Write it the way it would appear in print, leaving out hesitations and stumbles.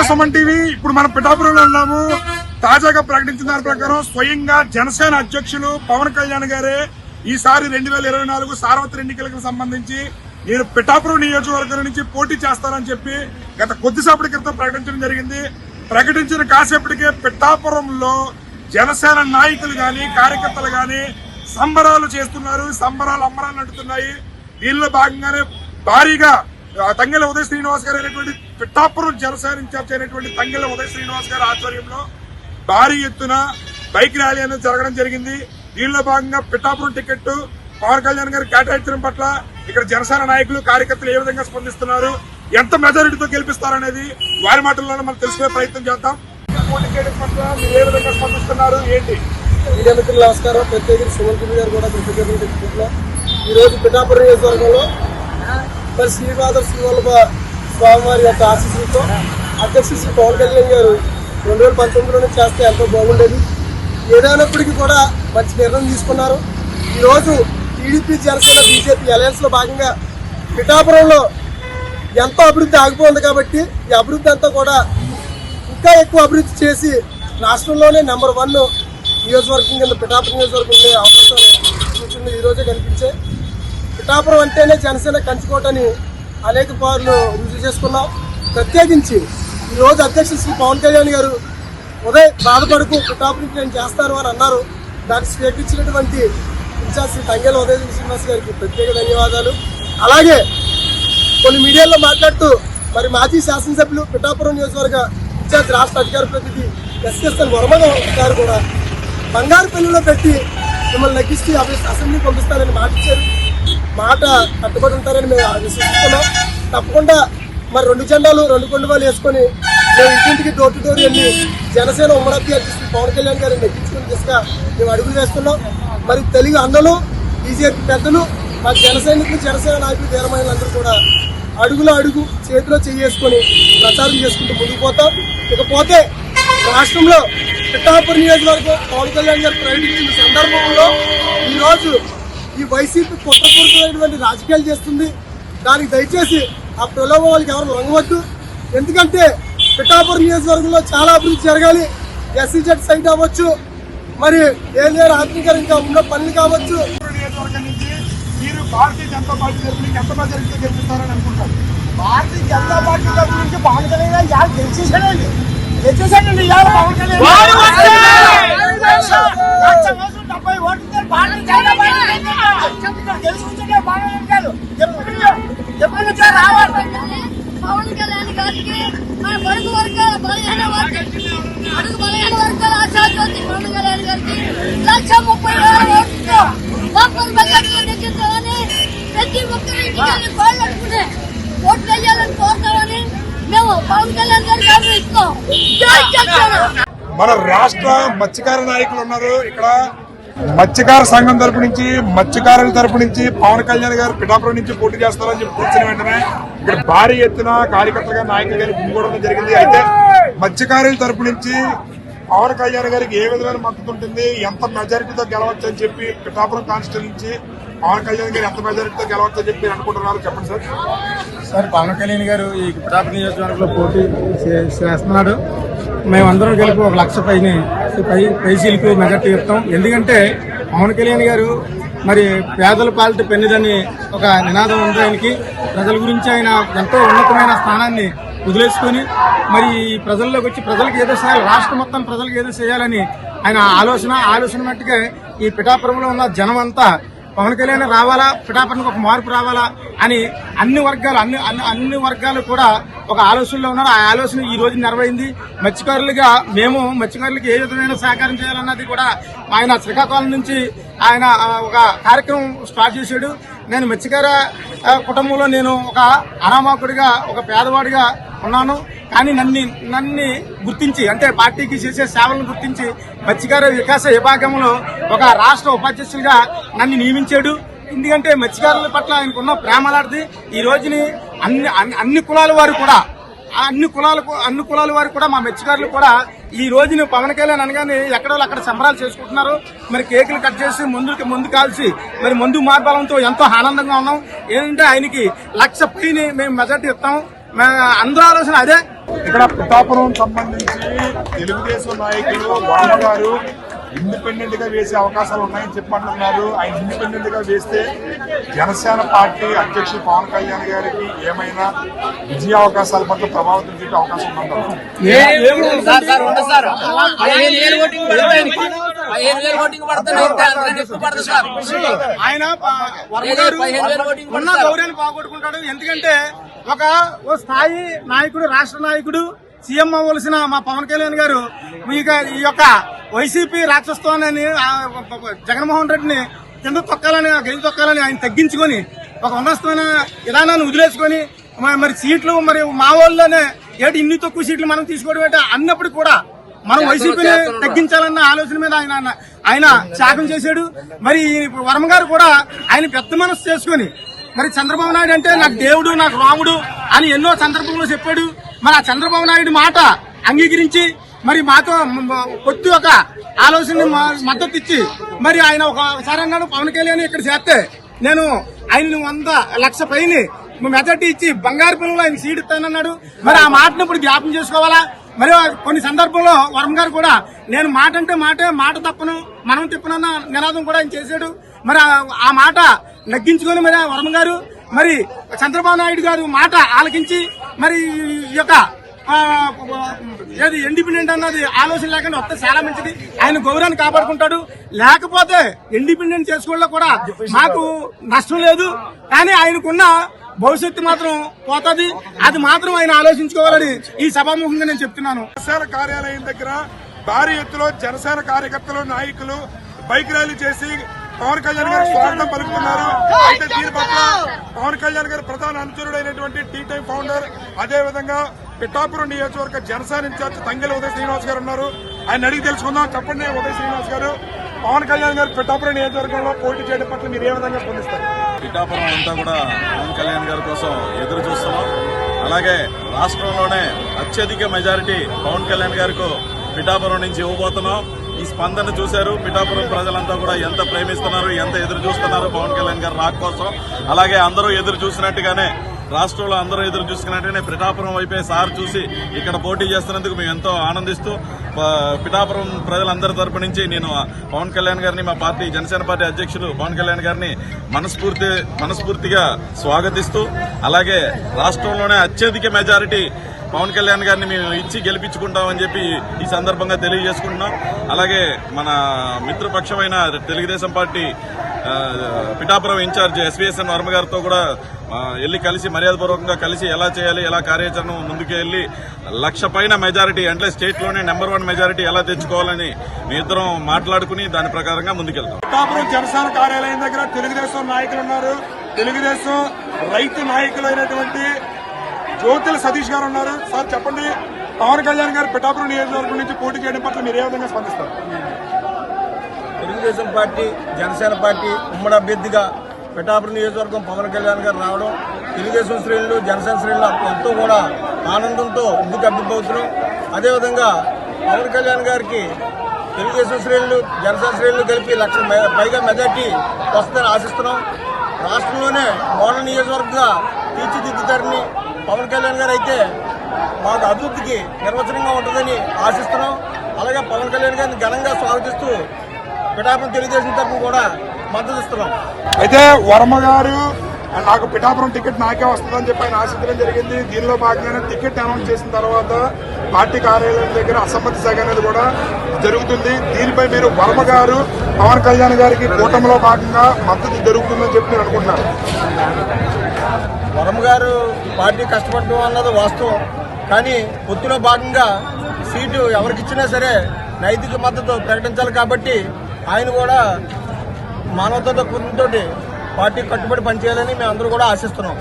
Suman TV. ఇప్పుడు మనం పిఠాపురంలో ఉన్నాము. తాజాగా ప్రకటించిన దాని ప్రకారం స్వయంగా జనసేన అధ్యక్షులు పవన్ కళ్యాణ్ గారే ఈసారి 2024 సార్వత్రిక ఎన్నికలకు సంబంధించి నేను పిఠాపురం నియోజకవర్గం నుంచి పోటీ చేస్తానని చెప్పి గత కొద్దిసేపటి క్రితం ప్రకటించడం జరిగింది. ప్రకటించిన కాసేపటికే పిఠాపురంలో జనసేన నాయకులు గాని కార్యకర్తలు గాని సంబరాలు చేస్తున్నారు. సంబరాలు అమ్మరాలు నడుతున్నాయి. దీనిలో భాగంగానే భారీగా తంగెళ్ల ఉదయ శ్రీనివాస్ గారు అయినటువంటి పిఠాపురం జనసేన ఇన్ఛార్జ్ అయినటువంటి తంగెళ్ల ఉదయ శ్రీనివాస్ గారి ఆధ్వర్యంలో భారీ ఎత్తున బైక్ ర్యాలీ అనేది జరగడం జరిగింది. దీనిలో భాగంగా పిఠాపురం టికెట్ పవన్ కళ్యాణ్ గారు కేటాయించడం పట్ల ఇక్కడ జనసేన నాయకులు కార్యకర్తలు ఏ విధంగా స్పందిస్తున్నారు, ఎంత మెజారిటీతో గెలిపిస్తారనేది వారి మాటల్లోనే మనం తెలుసుకునే ప్రయత్నం చేద్దాం. టికెట్ పట్ల మీరు ఏ విధంగా స్పందిస్తున్నారు ఏంటి? మీడియా మిత్రులు నమస్కారం. ప్రత్యేకించి సుమన్ టీవీ గారు కూడా కృతజ్ఞతలు. ఈరోజు పిఠాపురం నియోజకవర్గంలో మరి శ్రీవల్లభ స్వామివారి యొక్క ఆశీస్సులతో అధ్యక్షుడు శ్రీ పవన్ కళ్యాణ్ గారు 2019లోనే చేస్తే ఎంతో బాగుండేది. ఏదైనప్పటికీ కూడా మంచి నిర్ణయం తీసుకున్నారు. ఈరోజు టీడీపీ జనసేన బీజేపీ అలయన్స్ లో భాగంగా పిఠాపురంలో ఎంతో అభివృద్ధి ఆగిపోయింది. కాబట్టి ఈ అభివృద్ధి అంతా కూడా ఇంకా ఎక్కువ అభివృద్ధి చేసి రాష్ట్రంలోనే నెంబర్ 1 నియోజకవర్గం కింద పిఠాపురం నియోజకవర్గం ఉండే అవకాశాలు సూచనలు ఈరోజే కనిపించాయి. పిఠాపురం అంటేనే జనసేన కంచుకోటని అనేక పార్లు రుజువు చేసుకున్నాం. ప్రత్యేకించి ఈరోజు అధ్యక్షుడు శ్రీ పవన్ కళ్యాణ్ గారు బాధపడుకు పిఠాపురం నేను చేస్తాను అని అన్నారు. దానికి స్వీకరించినటువంటి ఇన్ఛార్జ్ శ్రీ తంగెళ్ల ఉదయ శ్రీనివాస్ గారికి ప్రత్యేక ధన్యవాదాలు. అలాగే కొన్ని మీడియాలో మాట్లాడుతూ మరి మాజీ శాసనసభ్యులు పిఠాపురం నియోజకవర్గ ఇన్ఛార్జ్ రాష్ట్ర అధికార ప్రతినిధి ఎస్ఎస్ఎన్ వర్మ గారు కూడా బంగారుపల్లిలో పెట్టి మిమ్మల్ని నెగ్గిస్తూ అసెంబ్లీ పంపిస్తారని మాట ఇచ్చారు. మాట కట్టుబడి ఉంటారని మేము విశ్వసిస్తున్నాం. తప్పకుండా మరి 2 జెండాలు 2 కొండవాళ్ళు వేసుకొని మేము ఇంటింటికి డోర్ టు డోర్ వెళ్ళి జనసేన ఉమ్మడి అభ్యర్థి పవన్ కళ్యాణ్ గారిని నెగ్గించుకుని దిశగా మేము అడుగులు వేస్తున్నాం. మరి తెలుగు అన్నలు బీజేపీ పెద్దలు మా జనసేన నాయకులు ధీరమైనందరూ కూడా అడుగు చేతిలో చేసుకొని ప్రచారం చేసుకుంటూ ముందుకు పోతాం. ఇకపోతే రాష్ట్రంలో పిఠాపురం నియోజకవర్గం పవన్ కళ్యాణ్ గారు ప్రకటించిన సందర్భంలో ఈరోజు ఈ వైసీపీ కుట్రపూరితమైనటువంటి రాజకీయాలు చేస్తుంది. దానికి దయచేసి ఆ ప్రలోభాలకు ఎవరు లొంగవద్దు. ఎందుకంటే పిఠాపురం నియోజకవర్గంలో చాలా అభివృద్ధి జరగాలి. ఎస్సీజెడ్ సైట్ అవ్వచ్చు, మరి ఏలేరు ఆత్మీయంగా ఇంకా ఉన్న పనులు కావచ్చు. నియోజకవర్గం నుంచి మీరు భారతీయ జనతా పార్టీ తరఫు నుంచి ఎంత మెజారిటీతో గెలిపిస్తారని అనుకుంటారు? భారతీయ జనతా పార్టీ తరఫు నుంచి పవన్ కళ్యాణ్ గారు గెలిచేసాడండి. పవన్ కళ్యాణ్ గారికి మన బడుగు వర్గాల బలహీన వర్గాల ఆశాజ్యోతి పవన్ కళ్యాణ్ గారికి 1,30,000 ఓట్లతో గొప్పలు బడ్జెట్లు నెగ్గించాలని ప్రతి ఒక్కరికి కోళ్ళు పెట్టుకునే ఓట్లు వేయాలని కోరుతామని మేము పవన్ కళ్యాణ్ గారికి ఆశిస్తాం. మన రాష్ట్ర మత్స్యకార నాయకులు ఉన్నారు. ఇక్కడ మత్స్యకార సంఘం తరపు నుంచి మత్స్యకారుల తరపు నుంచి పవన్ కళ్యాణ్ గారు పిఠాపురం నుంచి పోటీ చేస్తారని చెప్పి కూర్చున్న వెంటనే ఇక్కడ భారీ ఎత్తున కార్యకర్తలుగా నాయకులు గారికి గుమిగూడడం జరిగింది. అయితే మత్స్యకారుల తరపు నుంచి పవన్ కళ్యాణ్ గారికి ఏ విధమైన మద్దతు ఉంటుంది, ఎంత మెజారిటీతో గెలవచ్చు అని చెప్పి పిఠాపురం కాన్స్టిట్యూన్సీ నుంచి పవన్ కళ్యాణ్ గారు ఎంత మెజారిటీతో గెలవచ్చు అని చెప్పి అనుకుంటున్నారు, చెప్పండి సార్. సార్, పవన్ కళ్యాణ్ గారు ఈ పిఠాపురం నియోజకవర్గంలో పోటీ చేస్తున్నాడు. మేమందరం కలిపి 1,00,000 పైసీలకు మెజార్టీ ఇస్తాం. ఎందుకంటే పవన్ కళ్యాణ్ గారు మరి పేదల పాలిట పెన్నిదని ఒక నినాదం ఉంది ఆయనకి. ప్రజల గురించి ఆయన ఎంతో ఉన్నతమైన స్థానాన్ని వదిలేసుకుని మరి ప్రజల్లోకి వచ్చి ప్రజలకు ఏదో చేయాలి, రాష్ట్రం మొత్తం ప్రజలకు ఏదో చేయాలని ఆయన ఆలోచన మట్టుకే ఈ పిఠాపురంలో ఉన్న జనం అంతా పవన్ కళ్యాణ్ రావాలా, పిఠాపురానికి ఒక మార్పు రావాలా అని అన్ని వర్గాలు కూడా ఒక ఆలోచనలో ఉన్నారు. ఆ ఆలోచన ఈ రోజు నెరవేరింది. మత్స్యకారులకి ఏ విధమైన సహకారం చేయాలన్నది కూడా ఆయన శ్రీకాకుళం నుంచి ఆయన ఒక కార్యక్రమం స్టార్ట్ చేశాడు. నేను మత్స్యకార కుటుంబంలో నేను ఒక అనామకుడిగా ఒక పేదవాడిగా ఉన్నాను. కానీ నన్ను గుర్తించి, అంటే పార్టీకి చేసే సేవలను గుర్తించి మత్స్యకార వికాస విభాగంలో ఒక రాష్ట్ర ఉపాధ్యక్షులుగా నన్ను నియమించాడు. ఎందుకంటే మత్స్యకారుల పట్ల ఆయనకున్న ప్రేమలాంటిది. ఈ రోజుని అన్ని కులాల వారు కూడా అన్ని కులాల వారు కూడా మా మత్స్యకారులు కూడా ఈ రోజుని పవన్ కళ్యాణ్ అనగానే ఎక్కడో అక్కడ సంబరాలు చేసుకుంటున్నారు. మరి కేకులు కట్ చేసి ముందు కాల్చి మరి ముందు మార్బలంతో ఎంతో ఆనందంగా ఉన్నాం. ఏంటంటే ఆయనకి 1,00,000 పైన మేము మెజార్టీ ఇస్తాం. అందరూ ఆలోచన అదే. ఇక్కడ పిఠాపురం సంబంధించి తెలుగుదేశం నాయకులు వర్మ గారు ఇండిపెండెంట్ గా వేసే అవకాశాలు ఉన్నాయని చెప్పంటున్నారు. ఆయన ఇండిపెండెంట్ గా వేస్తే జనసేన పార్టీ అధ్యక్షుడు పవన్ కళ్యాణ్ గారికి ఏమైనా విజయ అవకాశాల పట్ల ప్రభావితం చూపే అవకాశం ఉందంటారు. ఆయన ఉన్న గౌరవాన్ని పోగొట్టుకుంటాడు. ఎందుకంటే ఓ స్థాయి నాయకుడు, రాష్ట్ర నాయకుడు, సీఎం అవ్వవలసిన మా పవన్ కళ్యాణ్ గారు ఈ యొక్క వైసీపీ రాక్షసత్వాన్ని జగన్మోహన్ రెడ్డిని కింద తొక్కాలని, గెలి తొక్కాలని ఆయన తగ్గించుకొని ఒక ఉన్నతమైన విధానాన్ని వదిలేసుకొని మరి సీట్లు మరి మా వాళ్ళనే ఏంటి ఇన్ని తక్కువ సీట్లు మనం తీసుకోవడం ఏంటి అన్నప్పుడు కూడా మనం వైసీపీని తగ్గించాలన్న ఆలోచన మీద ఆయన త్యాగం చేశాడు. మరి వర్మ గారు కూడా ఆయన పెద్ద మనసు చేసుకుని మరి చంద్రబాబు నాయుడు అంటే నాకు దేవుడు, నాకు రాముడు అని ఎన్నో సందర్భంలో చెప్పాడు. మరి ఆ చంద్రబాబు నాయుడు మాట అంగీకరించి మరి మాతో పొత్తు ఒక ఆలోచన మద్దతు ఇచ్చి మరి ఆయన ఒకసారి అన్నాడు, పవన్ కళ్యాణ్ ఇక్కడ చేస్తే నేను ఆయన 100,00,000 పైన మెజార్టీ ఇచ్చి బంగారు పిల్లలు ఆయన సీట్ ఇస్తానన్నాడు. మరి ఆ మాటను ఇప్పుడు జ్ఞాపం చేసుకోవాలా. మరి కొన్ని సందర్భంలో వర్మ గారు కూడా నేను మాట అంటే మాట తప్పను, మనం తిప్పనన్న నినాదం కూడా ఆయన చేశాడు. మరి ఆ మాట నగ్గించుకొని మరి వర్మ గారు మరి చంద్రబాబు నాయుడు గారు మాట ఆలకించి మరి ఈ యొక్క ఏది ఇండిపెండెంట్ అన్నది ఆలోచన లేకుండా వస్తే చాలా మంచిది. ఆయన గౌరవాన్ని కాపాడుకుంటాడు. లేకపోతే ఇండిపెండెంట్ చేసుకోవడంలో కూడా మాకు నష్టం లేదు. కానీ ఆయనకున్న భవిష్యత్తు మాత్రం పోతుంది. అది మాత్రం ఆయన ఆలోచించుకోవాలని ఈ సభాముఖంగా నేను చెప్తున్నాను. జనసేన కార్యాలయం దగ్గర భారీ ఎత్తులో జనసేన కార్యకర్తలు, నాయకులు బైక్ ర్యాలీ చేసి పవన్ కళ్యాణ్ గారికి స్వాగతం పలుకుతున్నారు. అయితే దీని పట్ల పవన్ కళ్యాణ్ గారి ప్రధాన అనుచరుడైనటువంటి టీ టైం ఫౌండర్, అదేవిధంగా పిఠాపురం నియోజకవర్గ జనసేన ఇన్ఛార్జ్ తంగెల ఉదయ్ శ్రీనివాస్ గారు ఉన్నారు. ఆయన అడిగి తెలుసుకుందాం. చెప్పండి ఉదయ్ శ్రీనివాస్ గారు, పవన్ కళ్యాణ్ గారు పిఠాపురం నియోజకవర్గంలో పోటీ చేయడం పట్ల మీరు ఏ విధంగా స్పందిస్తారు? పిఠాపురం అంతా కూడా పవన్ కళ్యాణ్ గారి కోసం ఎదురు చూస్తున్నాం. అలాగే రాష్ట్రంలోనే అత్యధిక మెజారిటీ పవన్ కళ్యాణ్ గారికి పిఠాపురం నుంచి ఇవ్వబోతున్నాం. ఈ స్పందన చూశారు. పిఠాపురం ప్రజలంతా కూడా ఎంత ప్రేమిస్తున్నారు, ఎంత ఎదురు చూస్తున్నారు పవన్ కళ్యాణ్ గారు రాక కోసం. అలాగే అందరూ ఎదురు చూసినట్టుగానే, రాష్ట్రంలో అందరూ ఎదురు చూసుకున్నట్టుగానే పిఠాపురం వైపే సార్ చూసి ఇక్కడ పోటీ చేస్తున్నందుకు మేము ఎంతో ఆనందిస్తూ పిఠాపురం ప్రజలందరి తరపు నుంచి నేను పవన్ కళ్యాణ్ గారిని, మా పార్టీ జనసేన పార్టీ అధ్యక్షులు పవన్ కళ్యాణ్ గారిని మనస్ఫూర్తిగా స్వాగతిస్తూ, అలాగే రాష్ట్రంలోనే అత్యధిక మెజారిటీ పవన్ కళ్యాణ్ గారిని మేము ఇచ్చి గెలిపించుకుంటామని చెప్పి ఈ సందర్భంగా తెలియజేసుకుంటున్నాం. అలాగే మన మిత్రపక్షమైన Telugu Desam Party Pithapuram in charge SVSN Varma గారితో కూడా వెళ్లి కలిసి మర్యాదపూర్వకంగా కలిసి ఎలా చేయాలి, ఎలా కార్యాచరణ ముందుకు వెళ్లి 1,00,000 పైన మెజారిటీ అంటే స్టేట్ లోనే నెంబర్ 1 మెజారిటీ ఎలా తెచ్చుకోవాలని మీ ఇద్దరం మాట్లాడుకుని దాని ప్రకారంగా ముందుకెళ్తాం. పిఠాపురం జనసేన కార్యాలయం దగ్గర తెలుగుదేశం నాయకులు ఉన్నారు. తెలుగుదేశం రైతు నాయకులైనటువంటి జ్యోతుల సతీష్ గారు ఉన్నారు. సార్ చెప్పండి, పవన్ కళ్యాణ్ గారు పిఠాపురం నియోజకవర్గం నుంచి పోటీ చేయడం పట్ల మీరు ఏ విధంగా స్పందిస్తారు? తెలుగుదేశం పార్టీ, జనసేన పార్టీ ఉమ్మడి అభ్యర్థిగా పిఠాపురం నియోజకవర్గం పవన్ కళ్యాణ్ గారు రావడం తెలుగుదేశం శ్రేణులు, జనసేన శ్రేణులు ఎంతో కూడా ఆనందంతో ముందుకు అభ్యర్థవుతున్నాం. అదేవిధంగా పవన్ కళ్యాణ్ గారికి తెలుగుదేశం శ్రేణులు, జనసేన శ్రేణులు కలిపి 1,00,000 పైగా మెజార్టీ వస్తుందని ఆశిస్తున్నాం. రాష్ట్రంలోనే మోడల్ నియోజకవర్గంగా తీర్చిదిద్దుతారని పవన్ కళ్యాణ్ గారు అయితే మాకు అభివృద్ధికి నిర్వచనంగా ఉంటుందని ఆశిస్తున్నాం. అలాగే పవన్ కళ్యాణ్ గారిని ఘనంగా స్వాగతిస్తూ పిఠాపురం తెలుగుదేశం తరఫున కూడా మద్దతు ఇస్తున్నాం. అయితే వర్మ గారు నాకు పిఠాపురం టికెట్ నాకే వస్తుందని చెప్పి ఆయన ఆశించడం జరిగింది. దీనిలో భాగంగానే టికెట్ అనౌన్స్ చేసిన తర్వాత పార్టీ కార్యాలయం దగ్గర అసమ్మతి సగ అనేది కూడా జరుగుతుంది. దీనిపై మీరు వర్మ గారు పవన్ కళ్యాణ్ గారికి కూటమిలో భాగంగా మద్దతు జరుగుతుందని చెప్పి మీరు అనుకుంటున్నారు? వర్మ గారు పార్టీ కష్టపడడం అన్నది వాస్తవం. కానీ పొత్తులో భాగంగా సీటు ఎవరికిచ్చినా సరే నైతిక మద్దతు ప్రకటించాలి. కాబట్టి ఆయన కూడా మానవతా దృక్పథంతో పార్టీ కట్టుబడి పనిచేయాలని మేము అందరూ కూడా ఆశిస్తున్నాం.